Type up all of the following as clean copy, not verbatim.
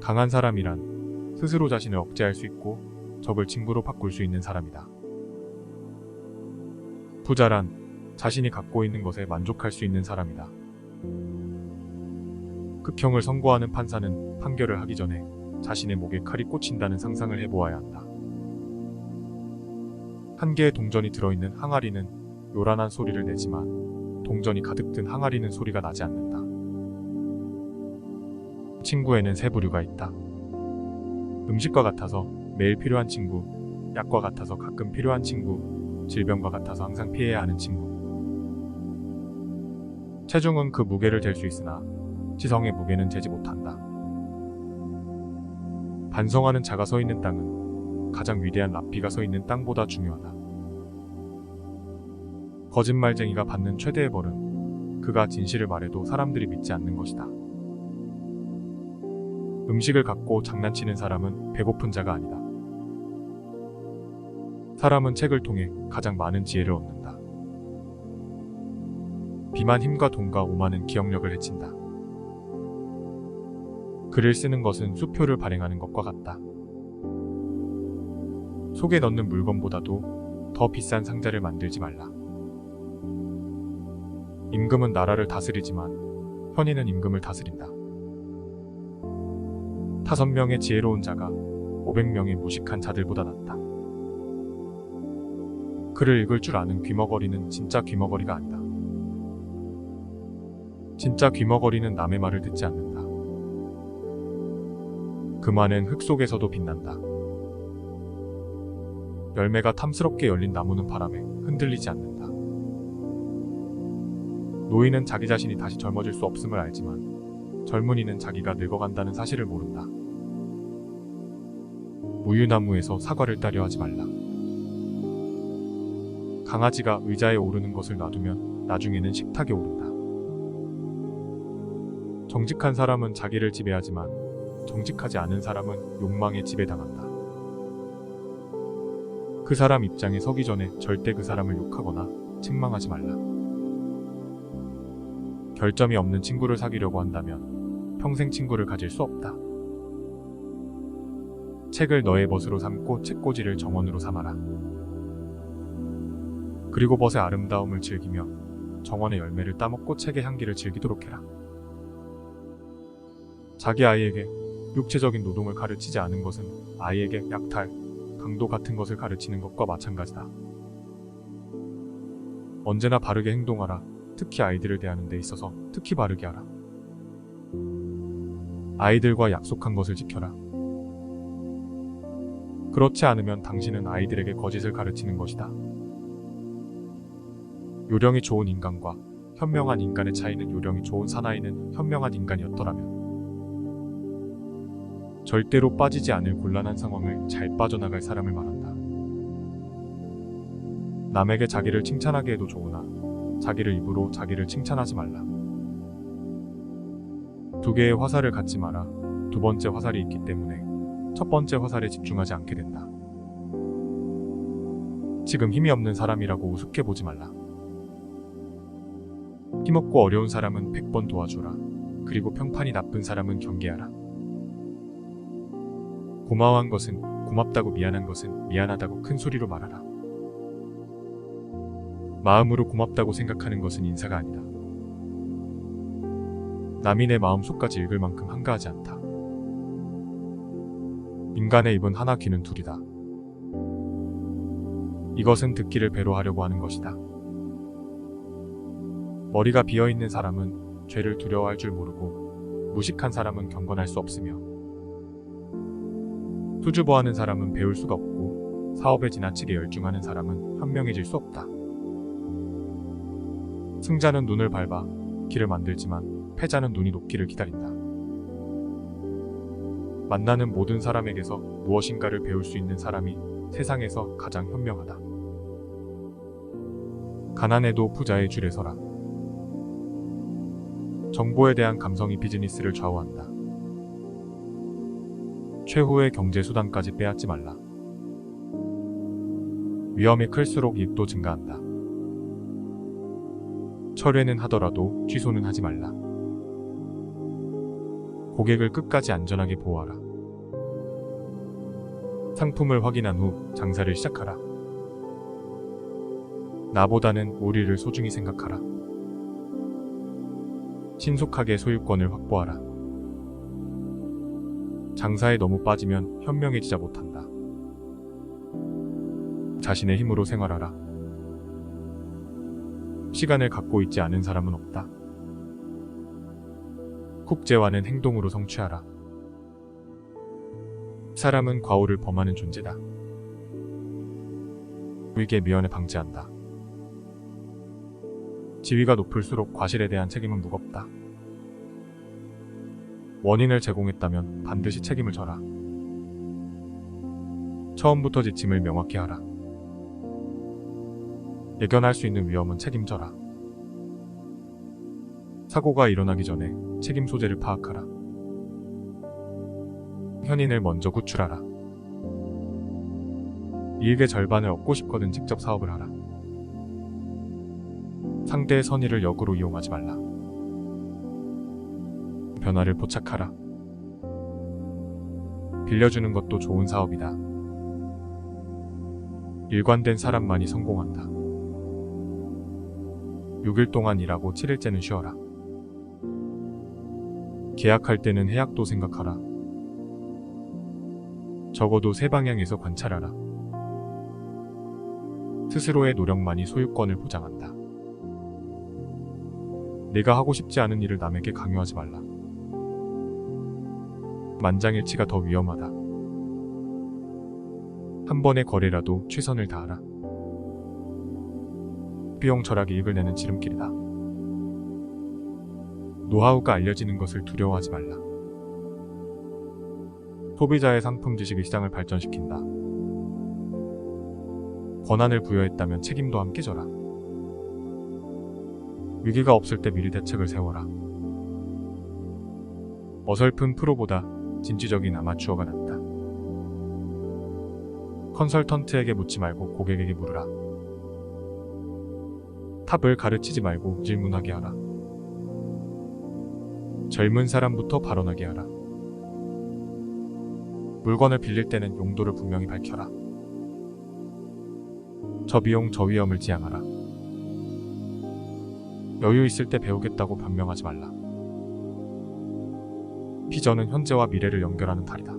강한 사람이란 스스로 자신을 억제할 수 있고 적을 친구로 바꿀 수 있는 사람이다. 부자란 자신이 갖고 있는 것에 만족할 수 있는 사람이다. 극형을 선고하는 판사는 판결을 하기 전에 자신의 목에 칼이 꽂힌다는 상상을 해보아야 한다. 한 개의 동전이 들어있는 항아리는 요란한 소리를 내지만 동전이 가득 든 항아리는 소리가 나지 않는다. 친구에는 세 부류가 있다. 음식과 같아서 매일 필요한 친구, 약과 같아서 가끔 필요한 친구, 질병과 같아서 항상 피해야 하는 친구. 체중은 그 무게를 잴 수 있으나 지성의 무게는 재지 못한다. 반성하는 자가 서 있는 땅은 가장 위대한 랍비가 서 있는 땅보다 중요하다. 거짓말쟁이가 받는 최대의 벌은 그가 진실을 말해도 사람들이 믿지 않는 것이다. 음식을 갖고 장난치는 사람은 배고픈 자가 아니다. 사람은 책을 통해 가장 많은 지혜를 얻는다. 비만 힘과 돈과 오만은 기억력을 해친다. 글을 쓰는 것은 수표를 발행하는 것과 같다. 속에 넣는 물건보다도 더 비싼 상자를 만들지 말라. 임금은 나라를 다스리지만 현인은 임금을 다스린다. 5명의 지혜로운 자가 500명의 무식한 자들보다 낫다. 글을 읽을 줄 아는 귀머거리는 진짜 귀머거리가 아니다. 진짜 귀머거리는 남의 말을 듣지 않는다. 금화는 흙 속에서도 빛난다. 열매가 탐스럽게 열린 나무는 바람에 흔들리지 않는다. 노인은 자기 자신이 다시 젊어질 수 없음을 알지만 젊은이는 자기가 늙어간다는 사실을 모른다. 우유나무에서 사과를 따려 하지 말라. 강아지가 의자에 오르는 것을 놔두면 나중에는 식탁에 오른다. 정직한 사람은 자기를 지배하지만 정직하지 않은 사람은 욕망에 지배당한다. 그 사람 입장에 서기 전에 절대 그 사람을 욕하거나 책망하지 말라. 결점이 없는 친구를 사귀려고 한다면 평생 친구를 가질 수 없다. 책을 너의 벗으로 삼고 책꽂이를 정원으로 삼아라. 그리고 벗의 아름다움을 즐기며 정원의 열매를 따먹고 책의 향기를 즐기도록 해라. 자기 아이에게 육체적인 노동을 가르치지 않은 것은 아이에게 약탈, 강도 같은 것을 가르치는 것과 마찬가지다. 언제나 바르게 행동하라. 특히 아이들을 대하는 데 있어서 특히 바르게 하라. 아이들과 약속한 것을 지켜라. 그렇지 않으면 당신은 아이들에게 거짓을 가르치는 것이다. 요령이 좋은 인간과 현명한 인간의 차이는 요령이 좋은 사나이는 현명한 인간이었더라면 절대로 빠지지 않을 곤란한 상황을 잘 빠져나갈 사람을 말한다. 남에게 자기를 칭찬하게 해도 좋으나 자기를 입으로 자기를 칭찬하지 말라. 2개의 화살을 갖지 마라. 2번째 화살이 있기 때문에 첫 번째 화살에 집중하지 않게 된다. 지금 힘이 없는 사람이라고 우습게 보지 말라. 힘없고 어려운 사람은 100번 도와주라. 그리고 평판이 나쁜 사람은 경계하라. 고마워한 것은 고맙다고, 미안한 것은 미안하다고 큰 소리로 말하라. 마음으로 고맙다고 생각하는 것은 인사가 아니다. 남이 내 마음속까지 읽을 만큼 한가하지 않다. 인간의 입은 하나, 귀는 둘이다. 이것은 듣기를 배로 하려고 하는 것이다. 머리가 비어있는 사람은 죄를 두려워할 줄 모르고 무식한 사람은 경건할 수 없으며 수줍어하는 사람은 배울 수가 없고 사업에 지나치게 열중하는 사람은 현명해질 수 없다. 승자는 눈을 밟아 길을 만들지만 패자는 눈이 녹기를 기다린다. 만나는 모든 사람에게서 무엇인가를 배울 수 있는 사람이 세상에서 가장 현명하다. 가난해도 부자의 줄에 서라. 정보에 대한 감성이 비즈니스를 좌우한다. 최후의 경제수단까지 빼앗지 말라. 위험이 클수록 이익도 증가한다. 철회는 하더라도 취소는 하지 말라. 고객을 끝까지 안전하게 보호하라. 상품을 확인한 후 장사를 시작하라. 나보다는 우리를 소중히 생각하라. 신속하게 소유권을 확보하라. 장사에 너무 빠지면 현명해지지 못한다. 자신의 힘으로 생활하라. 시간을 갖고 있지 않은 사람은 없다. 국제화는 행동으로 성취하라. 사람은 과오를 범하는 존재다. 위계 미연에 방지한다. 지위가 높을수록 과실에 대한 책임은 무겁다. 원인을 제공했다면 반드시 책임을 져라. 처음부터 지침을 명확히 하라. 예견할 수 있는 위험은 책임져라. 사고가 일어나기 전에 책임 소재를 파악하라. 현인을 먼저 구출하라. 이익의 절반을 얻고 싶거든 직접 사업을 하라. 상대의 선의를 역으로 이용하지 말라. 변화를 포착하라. 빌려주는 것도 좋은 사업이다. 일관된 사람만이 성공한다. 6일 동안 일하고 7일째는 쉬어라. 계약할 때는 해약도 생각하라. 적어도 세 방향에서 관찰하라. 스스로의 노력만이 소유권을 보장한다. 내가 하고 싶지 않은 일을 남에게 강요하지 말라. 만장일치가 더 위험하다. 한 번의 거래라도 최선을 다하라. 비용 철학이 이익을 내는 지름길이다. 노하우가 알려지는 것을 두려워하지 말라. 소비자의 상품 지식이 시장을 발전시킨다. 권한을 부여했다면 책임도 함께 져라. 위기가 없을 때 미리 대책을 세워라. 어설픈 프로보다 진취적인 아마추어가 낫다. 컨설턴트에게 묻지 말고 고객에게 물으라. 탑을 가르치지 말고 질문하게 하라. 젊은 사람부터 발언하게 하라. 물건을 빌릴 때는 용도를 분명히 밝혀라. 저비용 저위험을 지향하라. 여유 있을 때 배우겠다고 변명하지 말라. 비전은 현재와 미래를 연결하는 달이다.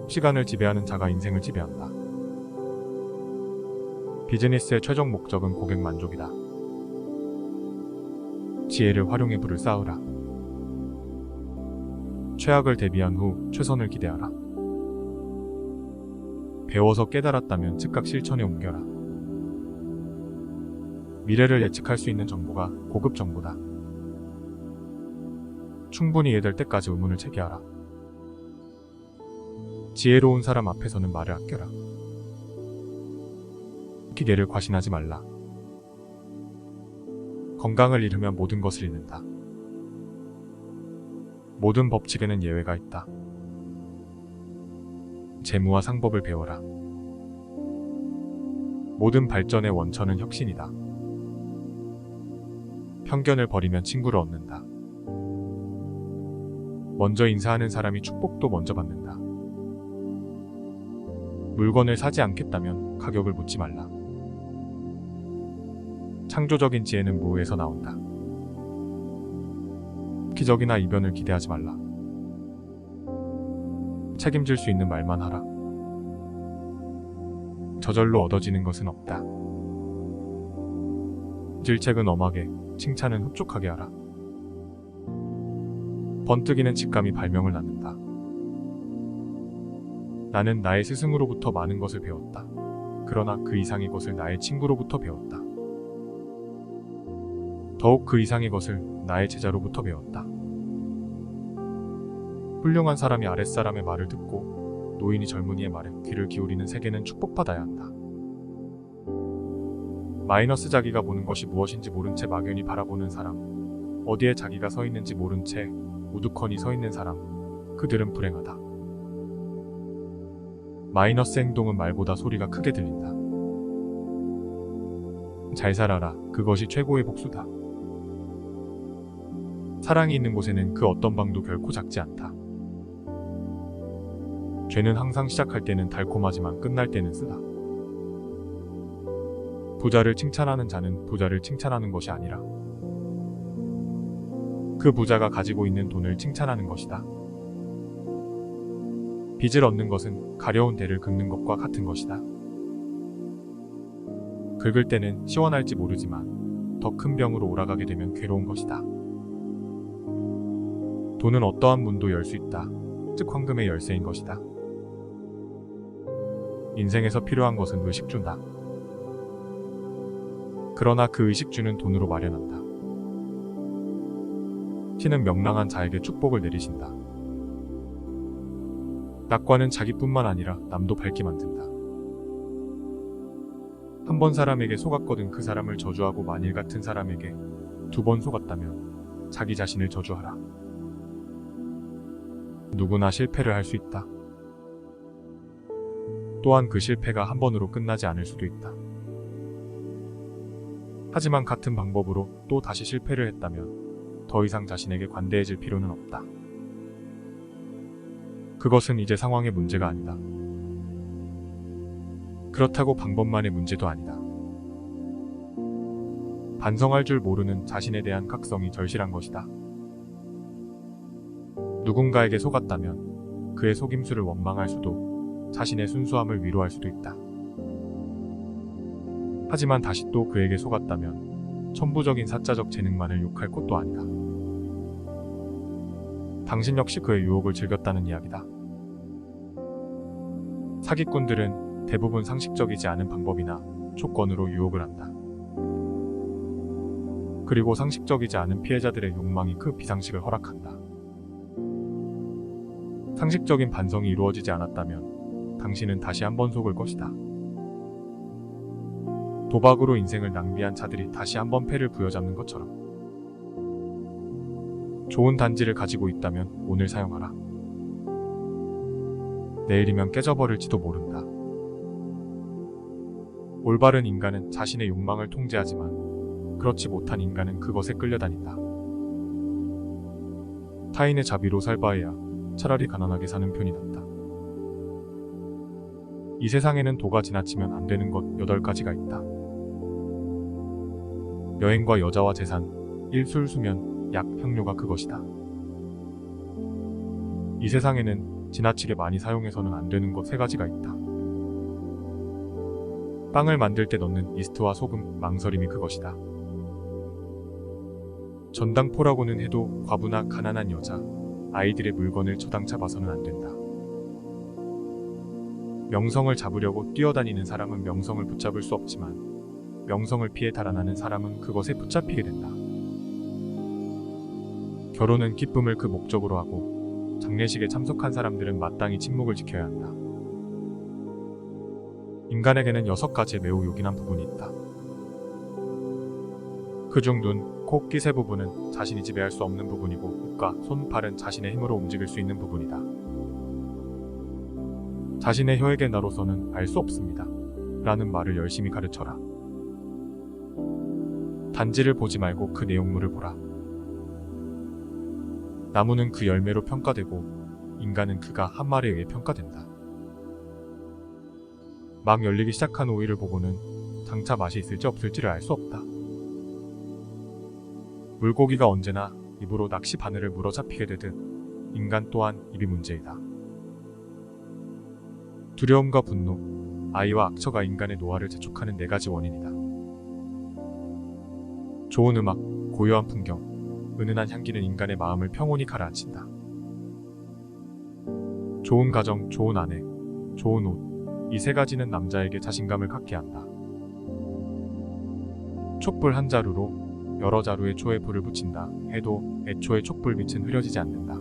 시간을 지배하는 자가 인생을 지배한다. 비즈니스의 최종 목적은 고객 만족이다. 지혜를 활용해 부를 쌓으라. 최악을 대비한 후 최선을 기대하라. 배워서 깨달았다면 즉각 실천에 옮겨라. 미래를 예측할 수 있는 정보가 고급 정보다. 충분히 이해될 때까지 의문을 제기하라. 지혜로운 사람 앞에서는 말을 아껴라. 기계를 과신하지 말라. 건강을 잃으면 모든 것을 잃는다. 모든 법칙에는 예외가 있다. 재무와 상법을 배워라. 모든 발전의 원천은 혁신이다. 편견을 버리면 친구를 얻는다. 먼저 인사하는 사람이 축복도 먼저 받는다. 물건을 사지 않겠다면 가격을 묻지 말라. 창조적인 지혜는 무에서 나온다. 기적이나 이변을 기대하지 말라. 책임질 수 있는 말만 하라. 저절로 얻어지는 것은 없다. 질책은 엄하게, 칭찬은 흡족하게 하라. 번뜩이는 직감이 발명을 낳는다. 나는 나의 스승으로부터 많은 것을 배웠다. 그러나 그 이상의 것을 나의 친구로부터 배웠다. 더욱 그 이상의 것을 나의 제자로부터 배웠다. 훌륭한 사람이 아랫사람의 말을 듣고 노인이 젊은이의 말에 귀를 기울이는 세계는 축복받아야 한다. 마이너스 자기가 보는 것이 무엇인지 모른 채 막연히 바라보는 사람, 어디에 자기가 서 있는지 모른 채 우두커니 서 있는 사람, 그들은 불행하다. 마이너스 행동은 말보다 소리가 크게 들린다. 잘 살아라. 그것이 최고의 복수다. 사랑이 있는 곳에는 그 어떤 방도 결코 작지 않다. 죄는 항상 시작할 때는 달콤하지만 끝날 때는 쓰다. 부자를 칭찬하는 자는 부자를 칭찬하는 것이 아니라 그 부자가 가지고 있는 돈을 칭찬하는 것이다. 빚을 얻는 것은 가려운 대를 긁는 것과 같은 것이다. 긁을 때는 시원할지 모르지만 더 큰 병으로 올라가게 되면 괴로운 것이다. 돈은 어떠한 문도 열 수 있다. 즉 황금의 열쇠인 것이다. 인생에서 필요한 것은 의식주다. 그러나 그 의식주는 돈으로 마련한다. 신은 명랑한 자에게 축복을 내리신다. 낙관은 자기뿐만 아니라 남도 밝게 만든다. 한 번 사람에게 속았거든 그 사람을 저주하고 만일 같은 사람에게 2번 속았다면 자기 자신을 저주하라. 누구나 실패를 할 수 있다. 또한 그 실패가 한 번으로 끝나지 않을 수도 있다. 하지만 같은 방법으로 또 다시 실패를 했다면 더 이상 자신에게 관대해질 필요는 없다. 그것은 이제 상황의 문제가 아니다. 그렇다고 방법만의 문제도 아니다. 반성할 줄 모르는 자신에 대한 각성이 절실한 것이다. 누군가에게 속았다면 그의 속임수를 원망할 수도 자신의 순수함을 위로할 수도 있다. 하지만 다시 또 그에게 속았다면 천부적인 사자적 재능만을 욕할 것도 아니다. 당신 역시 그의 유혹을 즐겼다는 이야기다. 사기꾼들은 대부분 상식적이지 않은 방법이나 조건으로 유혹을 한다. 그리고 상식적이지 않은 피해자들의 욕망이 그 비상식을 허락한다. 상식적인 반성이 이루어지지 않았다면 당신은 다시 한번 속을 것이다. 도박으로 인생을 낭비한 자들이 다시 한번 패를 부여잡는 것처럼. 좋은 단지를 가지고 있다면 오늘 사용하라. 내일이면 깨져버릴지도 모른다. 올바른 인간은 자신의 욕망을 통제하지만 그렇지 못한 인간은 그것에 끌려다닌다. 타인의 자비로 살 바에야 차라리 가난하게 사는 편이 낫다. 이 세상에는 도가 지나치면 안 되는 것 8가지가 있다. 여행과 여자와 재산, 일술, 수면, 약, 향료가 그것이다. 이 세상에는 지나치게 많이 사용해서는 안 되는 것 3가지가 있다. 빵을 만들 때 넣는 이스트와 소금, 망설임이 그것이다. 전당포라고는 해도 과부나 가난한 여자, 아이들의 물건을 저당차 봐서는 안 된다. 명성을 잡으려고 뛰어다니는 사람은 명성을 붙잡을 수 없지만 명성을 피해 달아나는 사람은 그것에 붙잡히게 된다. 결혼은 기쁨을 그 목적으로 하고 장례식에 참석한 사람들은 마땅히 침묵을 지켜야 한다. 인간에게는 6가지의 매우 요긴한 부분이 있다. 그중 눈, 코, 귀 세 부분은 자신이 지배할 수 없는 부분이고 목과 손, 발은 자신의 힘으로 움직일 수 있는 부분이다. 자신의 혀에게 나로서는 알 수 없습니다. 라는 말을 열심히 가르쳐라. 단지를 보지 말고 그 내용물을 보라. 나무는 그 열매로 평가되고 인간은 그가 한 말에 의해 평가된다. 막 열리기 시작한 오이를 보고는 장차 맛이 있을지 없을지를 알 수 없다. 물고기가 언제나 입으로 낚시 바늘을 물어 잡히게 되듯 인간 또한 입이 문제이다. 두려움과 분노, 아이와 악처가 인간의 노화를 재촉하는 4가지 원인이다. 좋은 음악, 고요한 풍경, 은은한 향기는 인간의 마음을 평온히 가라앉힌다. 좋은 가정, 좋은 아내, 좋은 옷, 이 3가지는 남자에게 자신감을 갖게 한다. 촛불 한 자루로 여러 자루의 초에 불을 붙인다 해도 애초에 촛불빛은 흐려지지 않는다.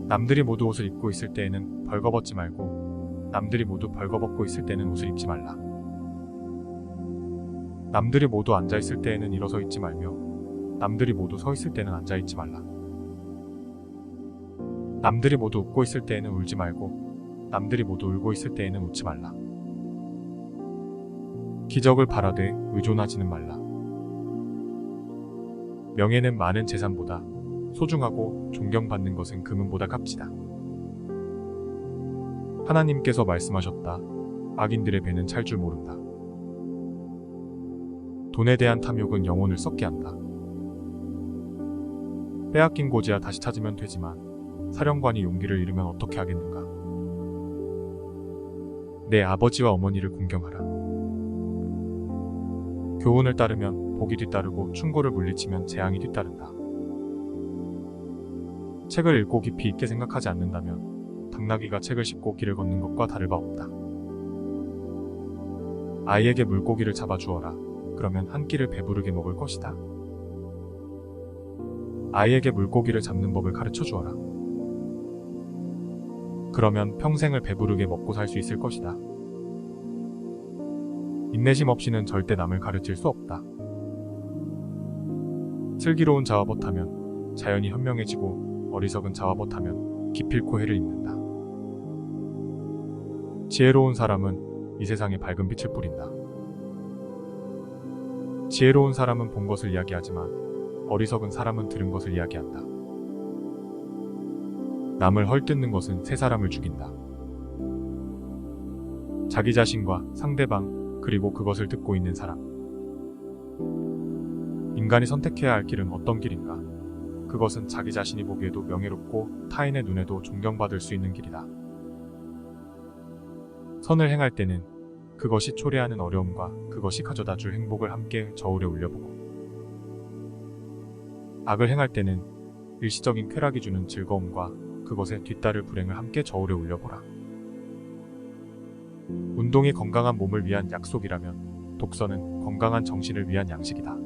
남들이 모두 옷을 입고 있을 때에는 벌거벗지 말고 남들이 모두 벌거벗고 있을 때는 옷을 입지 말라. 남들이 모두 앉아있을 때에는 일어서 있지 말며 남들이 모두 서 있을 때는 앉아있지 말라. 남들이 모두 웃고 있을 때에는 울지 말고 남들이 모두 울고 있을 때에는 웃지 말라. 기적을 바라되 의존하지는 말라. 명예는 많은 재산보다 소중하고 존경받는 것은 금은보다 값지다. 하나님께서 말씀하셨다. 악인들의 배는 찰 줄 모른다. 돈에 대한 탐욕은 영혼을 썩게 한다. 빼앗긴 고지야 다시 찾으면 되지만 사령관이 용기를 잃으면 어떻게 하겠는가. 내 아버지와 어머니를 공경하라. 교훈을 따르면 복이 뒤따르고 충고를 물리치면 재앙이 뒤따른다. 책을 읽고 깊이 있게 생각하지 않는다면 당나귀가 책을 씹고 길을 걷는 것과 다를 바 없다. 아이에게 물고기를 잡아 주어라. 그러면 한 끼를 배부르게 먹을 것이다. 아이에게 물고기를 잡는 법을 가르쳐 주어라. 그러면 평생을 배부르게 먹고 살 수 있을 것이다. 인내심 없이는 절대 남을 가르칠 수 없다. 슬기로운 자와 벗하면 자연이 현명해지고 어리석은 자와 벗하면 기필코 해를 입는다. 지혜로운 사람은 이 세상에 밝은 빛을 뿌린다. 지혜로운 사람은 본 것을 이야기하지만 어리석은 사람은 들은 것을 이야기한다. 남을 헐뜯는 것은 세 사람을 죽인다. 자기 자신과 상대방 그리고 그것을 듣고 있는 사람. 인간이 선택해야 할 길은 어떤 길인가? 그것은 자기 자신이 보기에도 명예롭고 타인의 눈에도 존경받을 수 있는 길이다. 선을 행할 때는 그것이 초래하는 어려움과 그것이 가져다 줄 행복을 함께 저울에 올려보고, 악을 행할 때는 일시적인 쾌락이 주는 즐거움과 그것에 뒤따를 불행을 함께 저울에 올려보라. 운동이 건강한 몸을 위한 약속이라면 독서는 건강한 정신을 위한 양식이다.